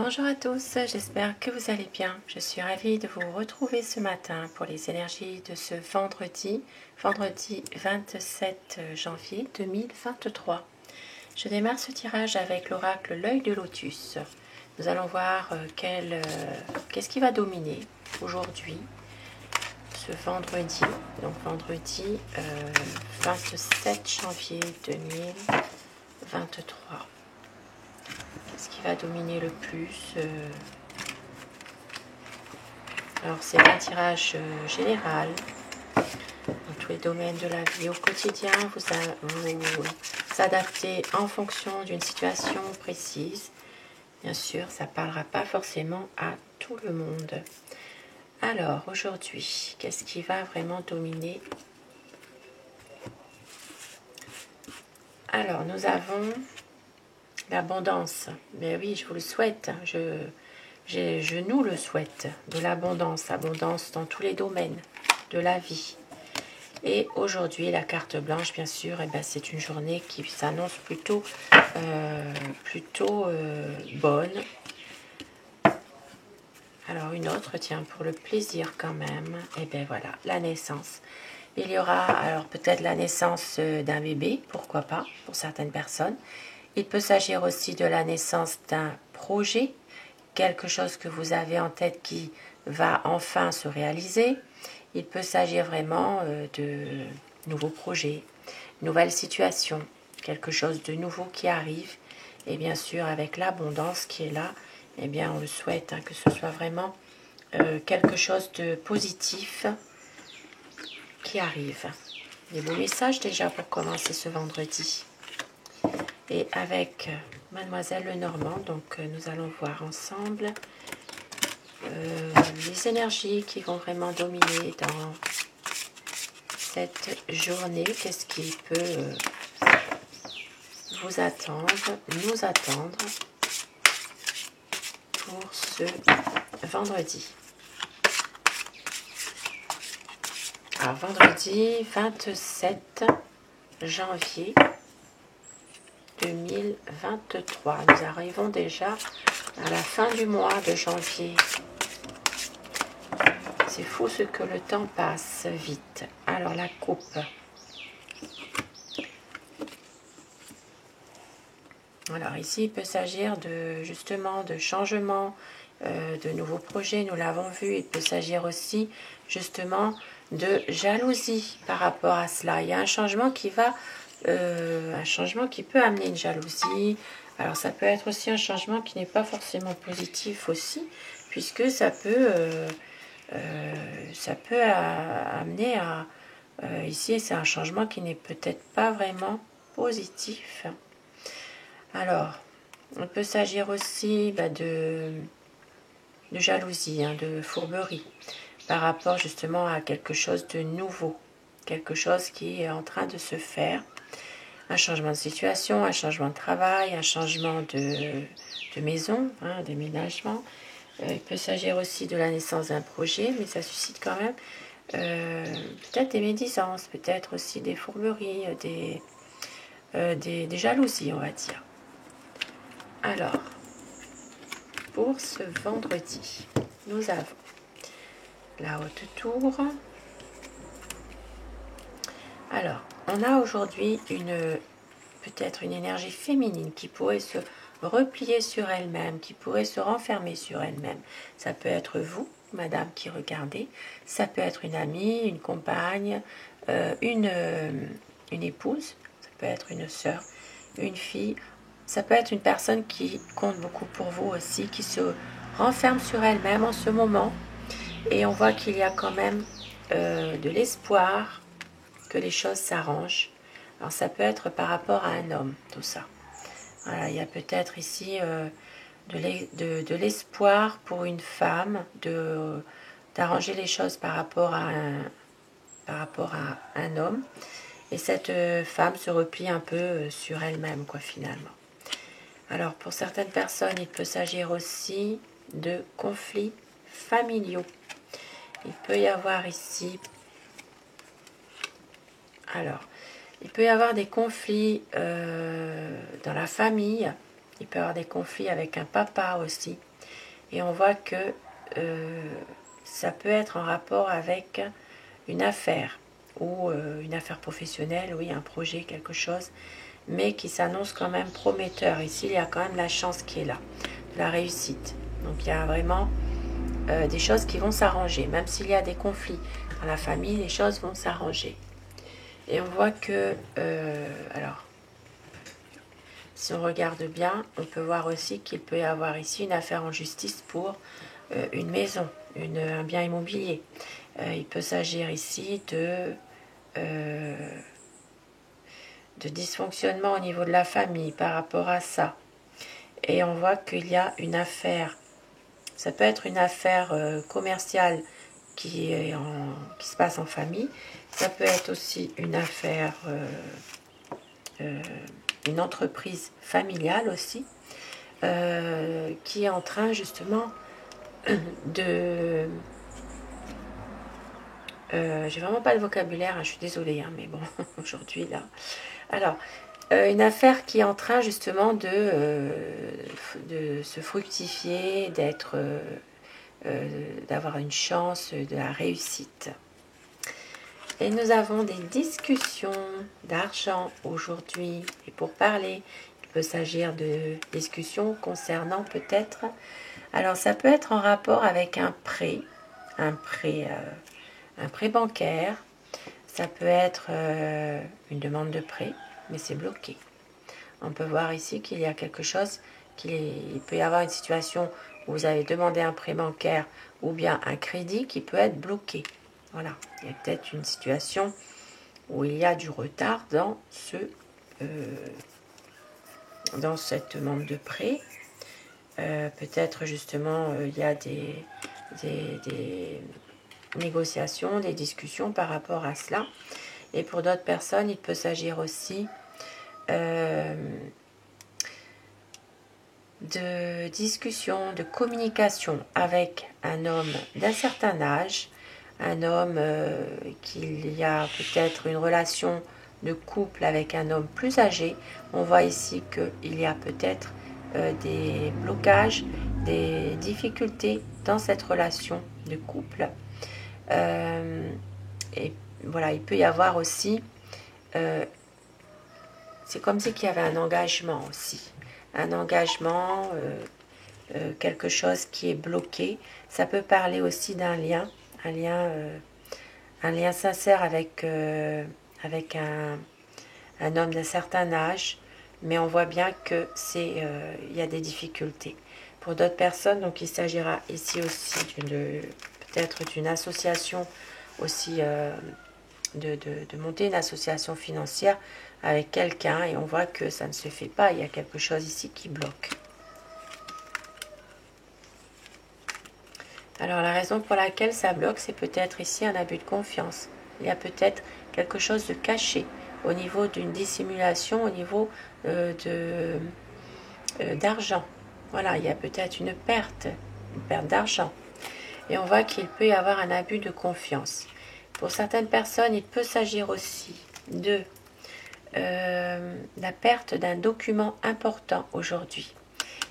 Bonjour à tous, j'espère que vous allez bien. Je suis ravie de vous retrouver ce matin pour les énergies de ce vendredi 27 janvier 2023. Je démarre ce tirage avec l'oracle L'œil de Lotus. Nous allons voir qu'est-ce qui va dominer aujourd'hui, ce vendredi, donc vendredi 27 janvier 2023. Ce qui va dominer le plus. Alors c'est un tirage général dans tous les domaines de la vie. Au quotidien, vous adaptez en fonction d'une situation précise. Bien sûr, ça ne parlera pas forcément à tout le monde. Alors aujourd'hui, qu'est-ce qui va vraiment dominer? Alors nous avons l'abondance. Mais oui, je vous le souhaite. Je nous le souhaite. De l'abondance. Abondance dans tous les domaines de la vie. Et aujourd'hui, la carte blanche, bien sûr, c'est une journée qui s'annonce plutôt bonne. Alors une autre, tiens, pour le plaisir quand même. Et bien voilà, la naissance. Il y aura alors peut-être la naissance d'un bébé, pourquoi pas, pour certaines personnes. Il peut s'agir aussi de la naissance d'un projet, quelque chose que vous avez en tête qui va enfin se réaliser. Il peut s'agir vraiment de nouveaux projets, nouvelles situations, quelque chose de nouveau qui arrive. Et bien sûr, avec l'abondance qui est là, eh bien, on le souhaite que ce soit vraiment quelque chose de positif qui arrive. Des beaux messages déjà pour commencer ce vendredi. Et avec Mademoiselle Lenormand, donc nous allons voir ensemble les énergies qui vont vraiment dominer dans cette journée. Qu'est-ce qui peut vous attendre, nous attendre pour ce vendredi. Alors vendredi 27 janvier 2023. Nous arrivons déjà à la fin du mois de janvier. C'est fou ce que le temps passe vite. Alors la coupe. Alors ici, il peut s'agir justement de changements, de nouveaux projets, nous l'avons vu. Il peut s'agir aussi justement de jalousie par rapport à cela. Il y a un changement qui peut amener une jalousie. Alors ça peut être aussi un changement qui n'est pas forcément positif aussi, puisque ça peut amener à... ici, c'est un changement qui n'est peut-être pas vraiment positif. Alors, il peut s'agir aussi de jalousie, de fourberie, par rapport justement à quelque chose de nouveau, quelque chose qui est en train de se faire. Un changement de situation, un changement de travail, un changement de maison, déménagement. Il peut s'agir aussi de la naissance d'un projet, mais ça suscite quand même peut-être des médisances, peut-être aussi des fourberies, des jalousies, on va dire. Alors, pour ce vendredi, nous avons la haute tour. Alors, on a aujourd'hui peut-être une énergie féminine qui pourrait se replier sur elle-même, qui pourrait se renfermer sur elle-même. Ça peut être vous, madame, qui regardez. Ça peut être une amie, une compagne, une épouse. Ça peut être une sœur, une fille. Ça peut être une personne qui compte beaucoup pour vous aussi, qui se renferme sur elle-même en ce moment. Et on voit qu'il y a quand même de l'espoir que les choses s'arrangent. Alors ça peut être par rapport à un homme, tout ça. Voilà, il y a peut-être ici de l'espoir pour une femme d'arranger les choses par rapport à un homme. Et cette femme se replie un peu sur elle-même, quoi, finalement. Alors, pour certaines personnes, il peut s'agir aussi de conflits familiaux. Il peut y avoir ici... Alors, il peut y avoir des conflits dans la famille. Il peut y avoir des conflits avec un papa aussi. Et on voit que ça peut être en rapport avec une affaire ou une affaire professionnelle, oui, un projet, quelque chose, mais qui s'annonce quand même prometteur. Ici, il y a quand même la chance qui est là, de la réussite. Donc il y a vraiment des choses qui vont s'arranger. Même s'il y a des conflits dans la famille, les choses vont s'arranger. Et on voit que, alors, si on regarde bien, on peut voir aussi qu'il peut y avoir ici une affaire en justice pour une maison, un bien immobilier. Il peut s'agir ici de dysfonctionnement au niveau de la famille par rapport à ça. Et on voit qu'il y a une affaire, ça peut être une affaire commerciale qui se passe en famille, ça peut être aussi une affaire, une entreprise familiale aussi, qui est en train justement de... j'ai vraiment pas le vocabulaire, hein, je suis désolée, hein, mais bon, aujourd'hui là. Alors, une affaire qui est en train justement de se fructifier, d'avoir une chance, de la réussite. Et nous avons des discussions d'argent aujourd'hui. Et pour parler, il peut s'agir de discussions concernant peut-être... Alors, ça peut être en rapport avec un prêt bancaire. Ça peut être une demande de prêt, mais c'est bloqué. On peut voir ici qu'il y a quelque chose, il peut y avoir une situation où vous avez demandé un prêt bancaire ou bien un crédit qui peut être bloqué. Voilà, il y a peut-être une situation où il y a du retard dans cette demande de prêt. Peut-être justement il y a des négociations, des discussions par rapport à cela. Et pour d'autres personnes, il peut s'agir aussi de discussion, de communication avec un homme d'un certain âge, un homme qu'il y a peut-être une relation de couple avec un homme plus âgé. On voit ici qu'il y a peut-être des blocages, des difficultés dans cette relation de couple. Et voilà, il peut y avoir aussi, c'est comme si qu'il y avait un engagement aussi. Un engagement, quelque chose qui est bloqué. Ça peut parler aussi d'un lien, un lien sincère avec un homme d'un certain âge, mais on voit bien que il y a des difficultés. Pour d'autres personnes, donc il s'agira ici aussi peut-être d'une association aussi, de monter une association financière avec quelqu'un, et on voit que ça ne se fait pas, il y a quelque chose ici qui bloque. Alors la raison pour laquelle ça bloque, c'est peut-être ici un abus de confiance. Il y a peut-être quelque chose de caché au niveau d'une dissimulation, au niveau d'argent. Voilà, il y a peut-être une perte d'argent. Et on voit qu'il peut y avoir un abus de confiance. Pour certaines personnes, il peut s'agir aussi de la perte d'un document important aujourd'hui.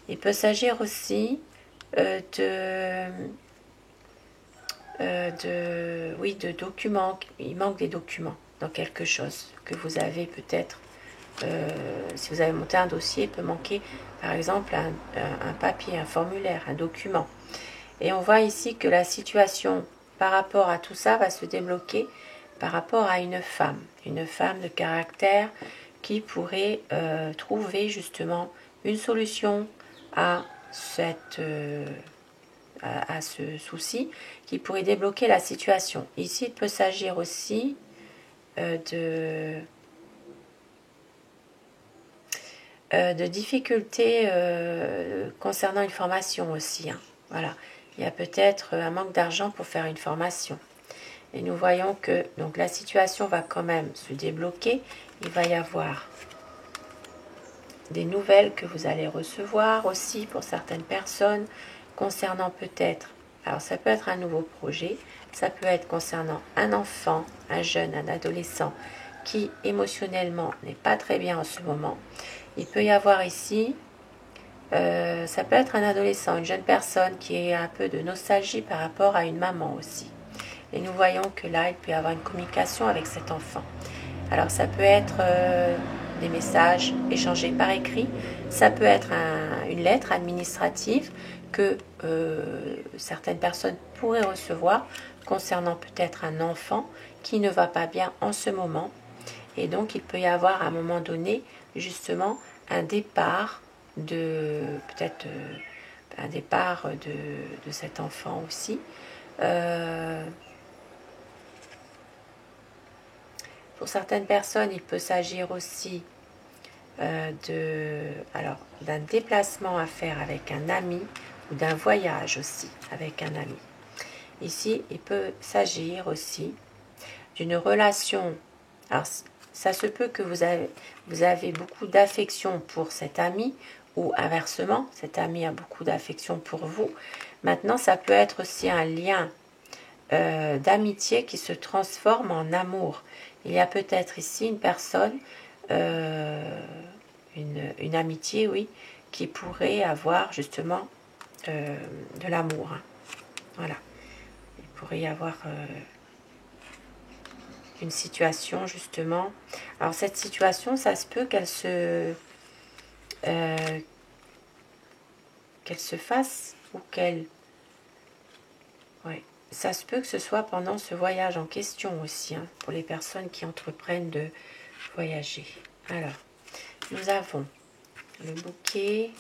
Il peut s'agir aussi de documents. Il manque des documents dans quelque chose que vous avez peut-être. Si vous avez monté un dossier, il peut manquer par exemple un papier, un formulaire, un document. Et on voit ici que la situation par rapport à tout ça va se débloquer par rapport à une femme de caractère qui pourrait trouver justement une solution à ce souci, qui pourrait débloquer la situation. Ici, il peut s'agir aussi de difficultés concernant une formation aussi. Hein. Voilà, il y a peut-être un manque d'argent pour faire une formation. Et nous voyons que donc la situation va quand même se débloquer. Il va y avoir des nouvelles que vous allez recevoir aussi pour certaines personnes concernant peut-être, alors ça peut être un nouveau projet, ça peut être concernant un enfant, un jeune, un adolescent qui émotionnellement n'est pas très bien en ce moment. Il peut y avoir ici Ça peut être un adolescent, une jeune personne qui a un peu de nostalgie par rapport à une maman aussi. Et nous voyons que là, il peut y avoir une communication avec cet enfant. Alors ça peut être des messages échangés par écrit, ça peut être une lettre administrative que certaines personnes pourraient recevoir concernant peut-être un enfant qui ne va pas bien en ce moment. Et donc il peut y avoir à un moment donné justement un départ de peut-être un départ de cet enfant aussi. Pour certaines personnes, il peut s'agir aussi d'un déplacement à faire avec un ami ou d'un voyage aussi avec un ami. Ici, il peut s'agir aussi d'une relation. Alors, ça se peut que vous avez beaucoup d'affection pour cet ami ou inversement, cet ami a beaucoup d'affection pour vous. Maintenant, ça peut être aussi un lien d'amitié qui se transforme en amour. Il y a peut-être ici une personne, une amitié, oui, qui pourrait avoir justement de l'amour. Hein. Voilà. Il pourrait y avoir une situation justement. Alors cette situation, ça se peut qu'elle se fasse ou qu'elle... Ouais. Ça se peut que ce soit pendant ce voyage en question aussi, hein, pour les personnes qui entreprennent de voyager. Alors, nous avons le bouquet.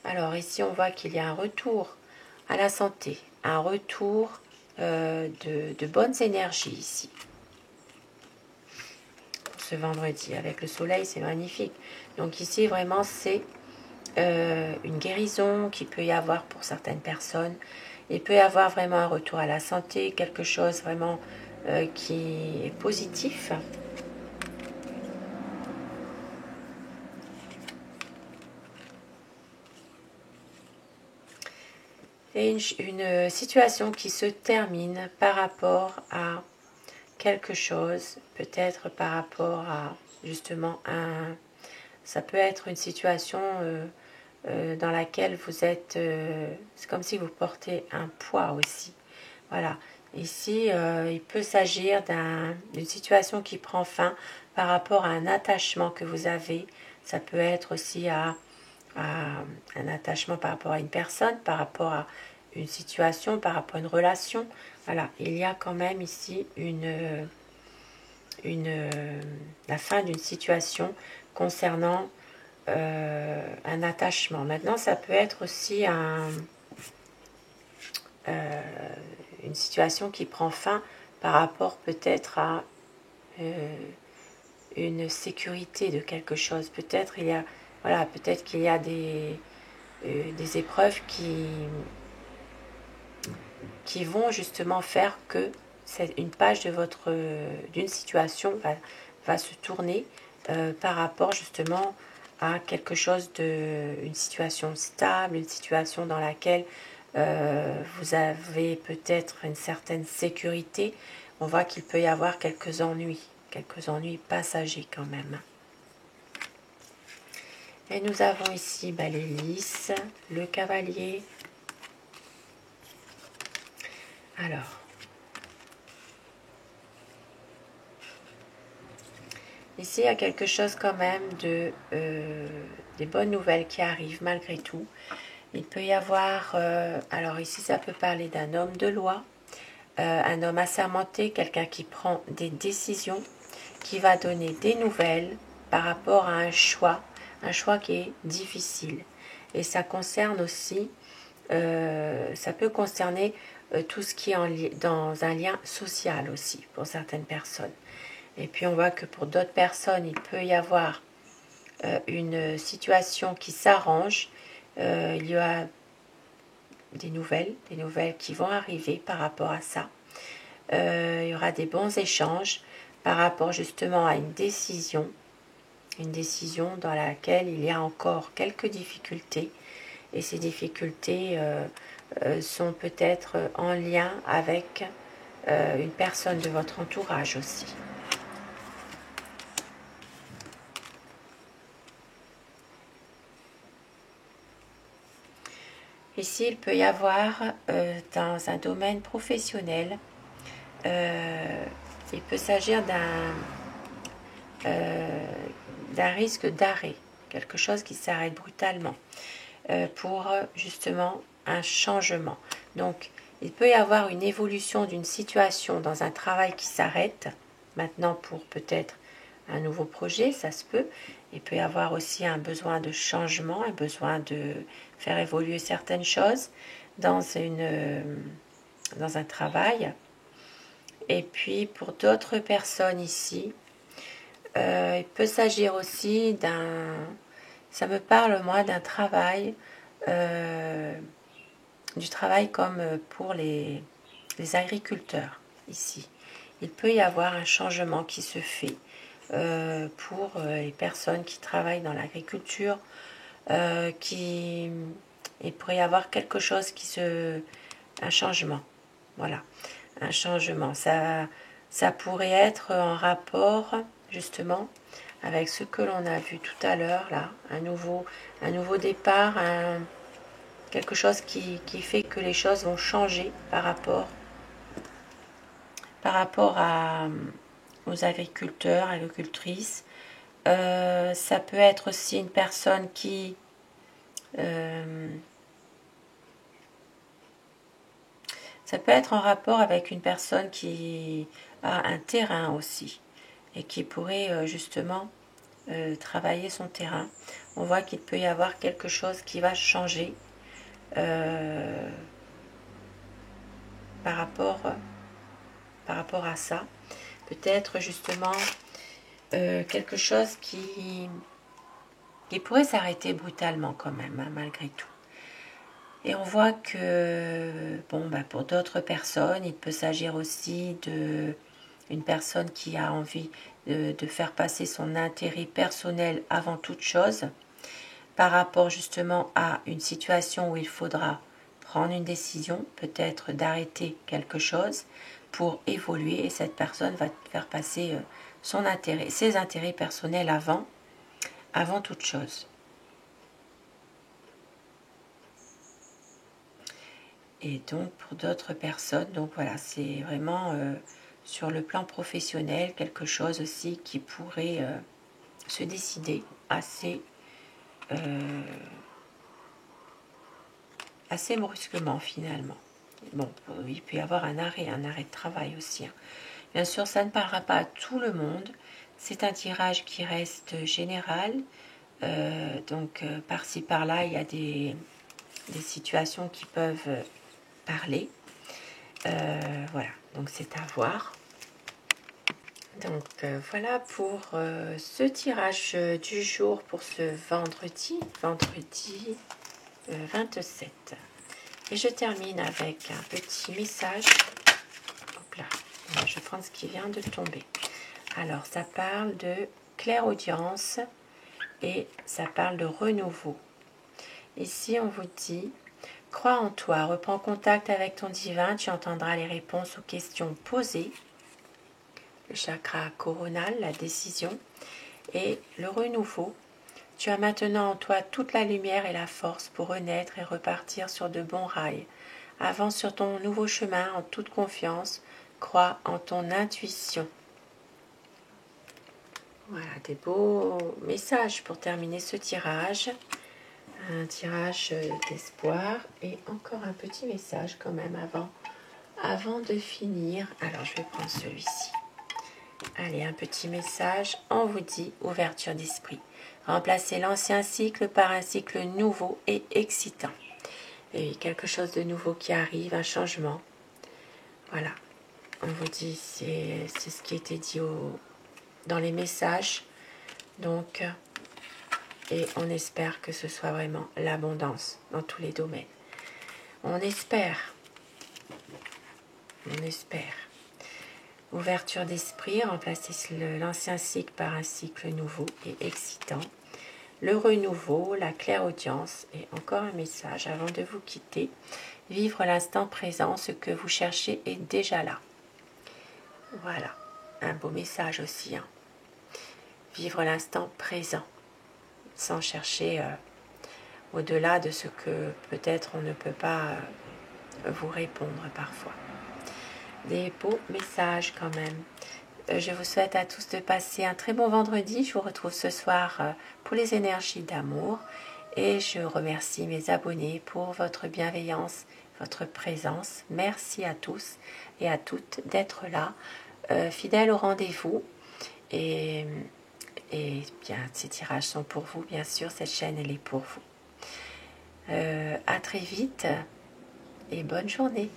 Alors ici, on voit qu'il y a un retour à la santé, un retour de bonnes énergies ici. Pour ce vendredi, avec le soleil, c'est magnifique. Donc ici, vraiment, c'est une guérison qu'il peut y avoir pour certaines personnes. Il peut y avoir vraiment un retour à la santé, quelque chose vraiment qui est positif. Et une situation qui se termine par rapport à quelque chose, peut-être par rapport à justement ça peut être une situation dans laquelle vous êtes, c'est comme si vous portez un poids aussi. Voilà. Ici, il peut s'agir d'une situation qui prend fin par rapport à un attachement que vous avez. Ça peut être aussi à un attachement par rapport à une personne, par rapport à une situation, par rapport à une relation. Voilà, il y a quand même ici la fin d'une situation concernant un attachement. Maintenant, ça peut être aussi une situation qui prend fin par rapport peut-être à une sécurité de quelque chose. Peut-être peut-être qu'il y a des épreuves qui vont justement faire que une page d'une situation va se tourner par rapport justement à quelque chose une situation stable, une situation dans laquelle vous avez peut-être une certaine sécurité. On voit qu'il peut y avoir quelques ennuis passagers quand même. Et nous avons ici les lys, le cavalier. Alors, ici il y a quelque chose quand même des bonnes nouvelles qui arrivent malgré tout. Il peut y avoir, alors ici ça peut parler d'un homme de loi, un homme assermenté, quelqu'un qui prend des décisions, qui va donner des nouvelles par rapport à un choix qui est difficile. Et ça concerne aussi, ça peut concerner tout ce qui est dans un lien social aussi pour certaines personnes. Et puis on voit que pour d'autres personnes, il peut y avoir une situation qui s'arrange. Il y a des nouvelles qui vont arriver par rapport à ça. Il y aura des bons échanges par rapport justement à une décision dans laquelle il y a encore quelques difficultés. Et ces difficultés sont peut-être en lien avec une personne de votre entourage aussi. Ici, il peut y avoir, dans un domaine professionnel, il peut s'agir d'un risque d'arrêt, quelque chose qui s'arrête brutalement, pour justement un changement. Donc, il peut y avoir une évolution d'une situation dans un travail qui s'arrête, maintenant pour peut-être un nouveau projet, ça se peut. Il peut y avoir aussi un besoin de changement, un besoin de faire évoluer certaines choses dans, dans un travail. Et puis pour d'autres personnes ici, il peut s'agir aussi ça me parle moi d'un travail, du travail comme pour les agriculteurs ici. Il peut y avoir un changement qui se fait pour les personnes qui travaillent dans l'agriculture, il pourrait y avoir quelque chose un changement, voilà, un changement. Ça pourrait être en rapport justement avec ce que l'on a vu tout à l'heure là, un nouveau départ, quelque chose qui fait que les choses vont changer par rapport aux agriculteurs, agricultrices. Ça peut être aussi une personne ça peut être en rapport avec une personne qui a un terrain aussi et qui pourrait justement travailler son terrain. On voit qu'il peut y avoir quelque chose qui va changer par rapport à ça. Peut-être justement quelque chose qui pourrait s'arrêter brutalement quand même, hein, malgré tout. Et on voit que pour d'autres personnes, il peut s'agir aussi d'une personne qui a envie de faire passer son intérêt personnel avant toute chose, par rapport justement à une situation où il faudra prendre une décision, peut-être d'arrêter quelque chose pour évoluer, et cette personne va faire passer ses intérêts personnels avant toute chose. Et donc pour d'autres personnes, donc voilà, c'est vraiment sur le plan professionnel quelque chose aussi qui pourrait se décider assez brusquement finalement. Bon, il peut y avoir un arrêt de travail aussi, hein. Bien sûr, ça ne parlera pas à tout le monde. C'est un tirage qui reste général. Donc par-ci par-là, il y a des situations qui peuvent parler. Voilà, donc c'est à voir. Donc voilà pour ce tirage du jour pour ce vendredi 27. Et je termine avec un petit message. Hop là, je prends ce qui vient de tomber. Alors ça parle de clairaudience et ça parle de renouveau. Ici on vous dit: crois en toi, reprends contact avec ton divin, tu entendras les réponses aux questions posées. Le chakra coronal, la décision et le renouveau. Tu as maintenant en toi toute la lumière et la force pour renaître et repartir sur de bons rails. Avance sur ton nouveau chemin en toute confiance, crois en ton intuition. Voilà, des beaux messages pour terminer ce tirage. Un tirage d'espoir et encore un petit message quand même avant de finir. Alors je vais prendre celui-ci. Allez, un petit message. On vous dit ouverture d'esprit. Remplacez l'ancien cycle par un cycle nouveau et excitant. Et quelque chose de nouveau qui arrive, un changement. Voilà. On vous dit, c'est ce qui était dit dans les messages. Donc, et on espère que ce soit vraiment l'abondance dans tous les domaines. On espère. On espère. Ouverture d'esprit, remplacez l'ancien cycle par un cycle nouveau et excitant. Le renouveau, la clairaudience et encore un message avant de vous quitter. Vivre l'instant présent, ce que vous cherchez est déjà là. Voilà, un beau message aussi, hein. Vivre l'instant présent, sans chercher au-delà de ce que peut-être on ne peut pas vous répondre parfois. Des beaux messages quand même. Je vous souhaite à tous de passer un très bon vendredi. Je vous retrouve ce soir pour les énergies d'amour. Et je remercie mes abonnés pour votre bienveillance, votre présence. Merci à tous et à toutes d'être là, fidèles au rendez-vous. Et bien, ces tirages sont pour vous, bien sûr. Cette chaîne, elle est pour vous. À très vite et bonne journée.